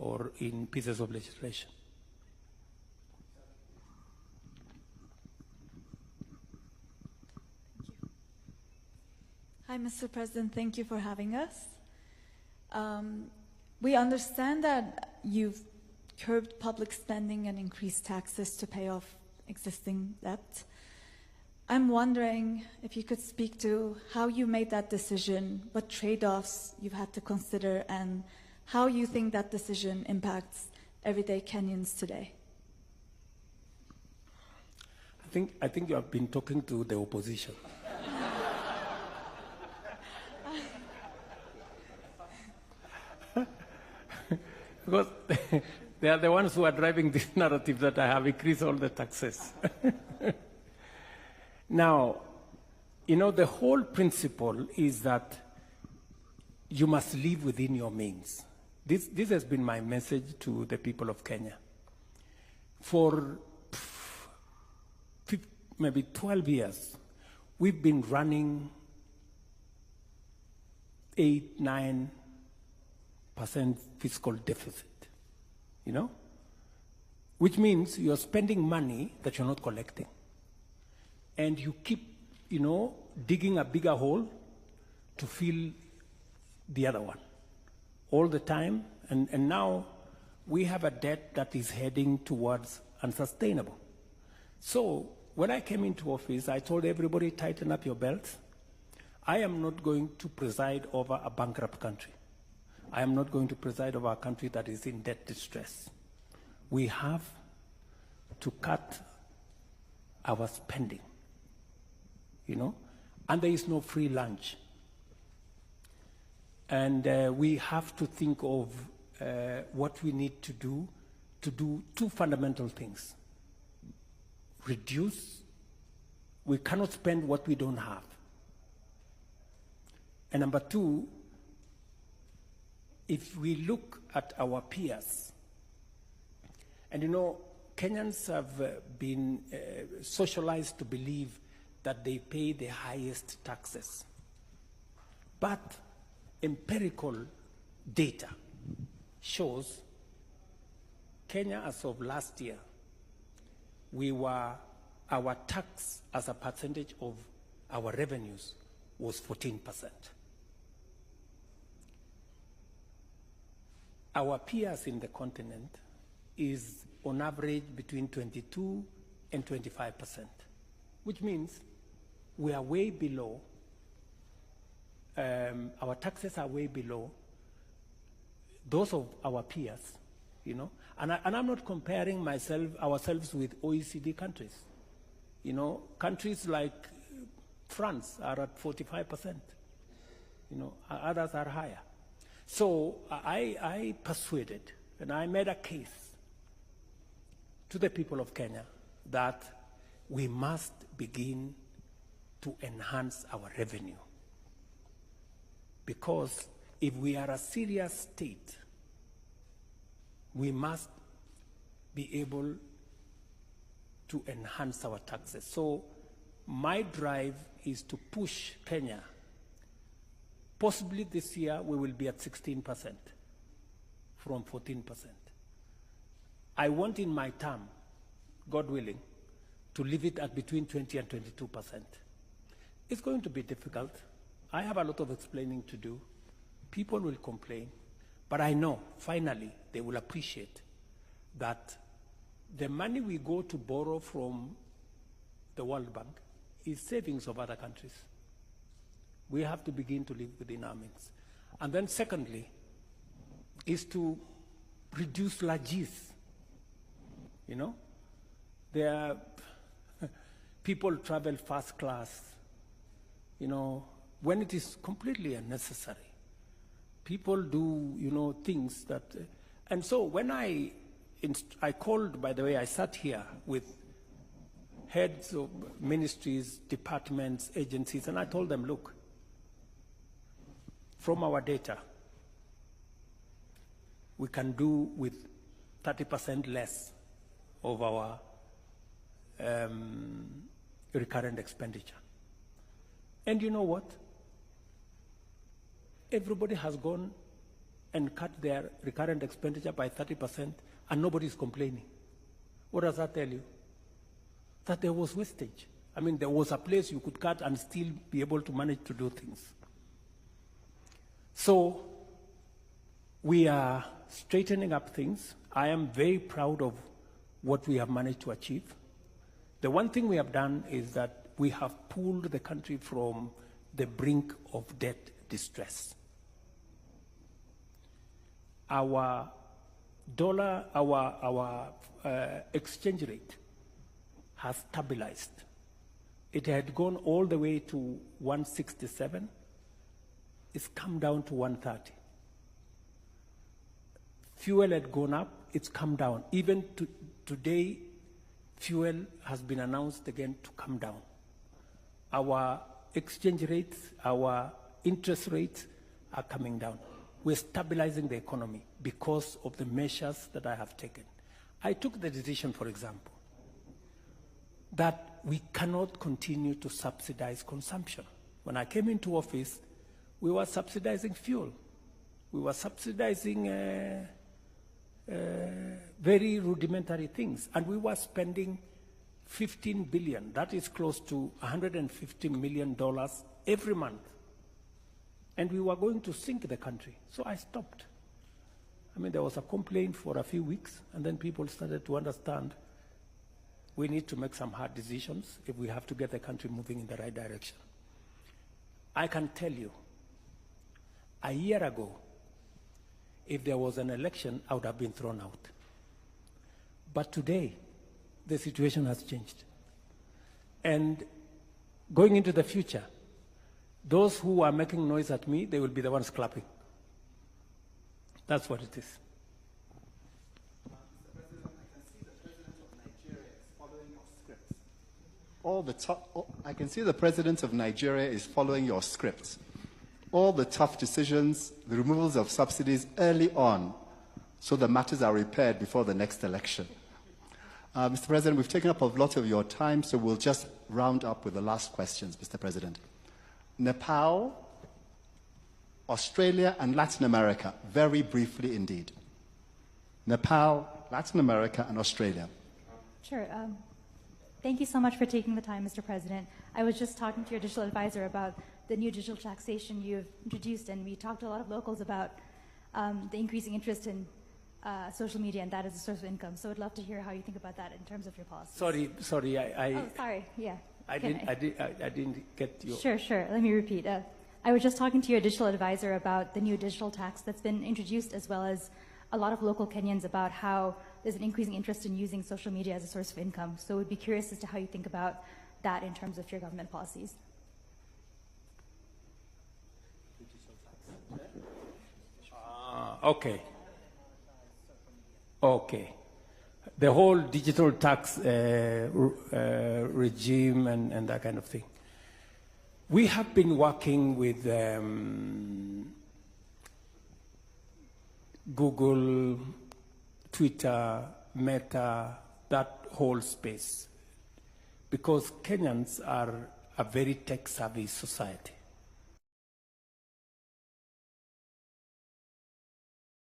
or in pieces of legislation. Hi, Mr. President. Thank you for having us. We understand that you've curbed public spending and increased taxes to pay off existing debt. I'm wondering if you could speak to how you made that decision, what trade-offs you've had to consider, and how you think that decision impacts everyday Kenyans today. I think you have been talking to the opposition. Because they are the ones who are driving this narrative that I have increased all the taxes. Now, you know, the whole principle is that you must live within your means. This has been my message to the people of Kenya. For maybe 12 years, we've been running 8-9% fiscal deficit, you know, which means you're spending money that you're not collecting. And you keep, you know, digging a bigger hole to fill the other one all the time. And now we have a debt that is heading towards unsustainable. So when I came into office, I told everybody, tighten up your belts. I am not going to preside over a bankrupt country. I am not going to preside over a country that is in debt distress. We have to cut our spending, you know, and there is no free lunch. And we have to think of what we need to do two fundamental things. Reduce. We cannot spend what we don't have. And number two, if we look at our peers, and you know, Kenyans have been socialized to believe that they pay the highest taxes. But empirical data shows Kenya, as of last year, our tax as a percentage of our revenues was 14%. Our peers in the continent is on average between 22 and 25%, which means we are way below, our taxes are way below those of our peers, you know. And I'm not comparing ourselves with OECD countries. You know, countries like France are at 45%, you know, others are higher. So I persuaded and I made a case to the people of Kenya that we must begin to enhance our revenue. Because if we are a serious state, we must be able to enhance our taxes. So my drive is to push Kenya. Possibly this year we will be at 16% from 14%. I want in my term, God willing, to leave it at between 20 and 22%. It's going to be difficult. I have a lot of explaining to do. People will complain, but I know finally they will appreciate that the money we go to borrow from the World Bank is savings of other countries. We have to begin to live within our means. And then secondly, is to reduce largesse. You know, people travel first class, you know, when it is completely unnecessary. People do, you know, things that, and so when I called, by the way, I sat here with heads of ministries, departments, agencies, and I told them, look, from our data, we can do with 30% less of our recurrent expenditure. And you know what? Everybody has gone and cut their recurrent expenditure by 30% and nobody's complaining. What does that tell you? That there was wastage. I mean, there was a place you could cut and still be able to manage to do things. So we are straightening up things. I am very proud of what we have managed to achieve. The one thing we have done is that we have pulled the country from the brink of debt distress. Our dollar, our exchange rate has stabilized. It had gone all the way to 167. It's come down to 130. Fuel had gone up, it's come down. Even today, fuel has been announced again to come down. Our exchange rates, our interest rates are coming down. We're stabilizing the economy because of the measures that I have taken. I took the decision, for example, that we cannot continue to subsidize consumption. When I came into office, we were subsidizing fuel. We were subsidizing very rudimentary things, and we were spending $15 billion. That is close to $150 million every month. And we were going to sink the country. So I stopped. I mean, there was a complaint for a few weeks, and then people started to understand we need to make some hard decisions if we have to get the country moving in the right direction. I can tell you, a year ago, if there was an election, I would have been thrown out. But today, the situation has changed. And going into the future, those who are making noise at me, they will be the ones clapping. That's what it is. I can see the President of Nigeria is following your script. All the tough decisions, the removals of subsidies early on, so the matters are repaired before the next election. Mr. President, we've taken up a lot of your time, so we'll just round up with the last questions, Mr. President. Nepal, Australia, and Latin America, very briefly indeed. Nepal, Latin America, and Australia. Sure. Thank you so much for taking the time, Mr. President. I was just talking to your digital advisor about the new digital taxation you've introduced, and we talked to a lot of locals about the increasing interest in social media, and that as a source of income. So I'd love to hear how you think about that in terms of your policy. Sorry, Oh, sorry, yeah. I didn't get you. Sure. Let me repeat. I was just talking to your digital advisor about the new digital tax that's been introduced, as well as a lot of local Kenyans about how there's an increasing interest in using social media as a source of income. So we'd be curious as to how you think about that in terms of your government policies. Okay. The whole digital tax regime and that kind of thing. We have been working with Google, Twitter, Meta, that whole space, because Kenyans are a very tech-savvy society.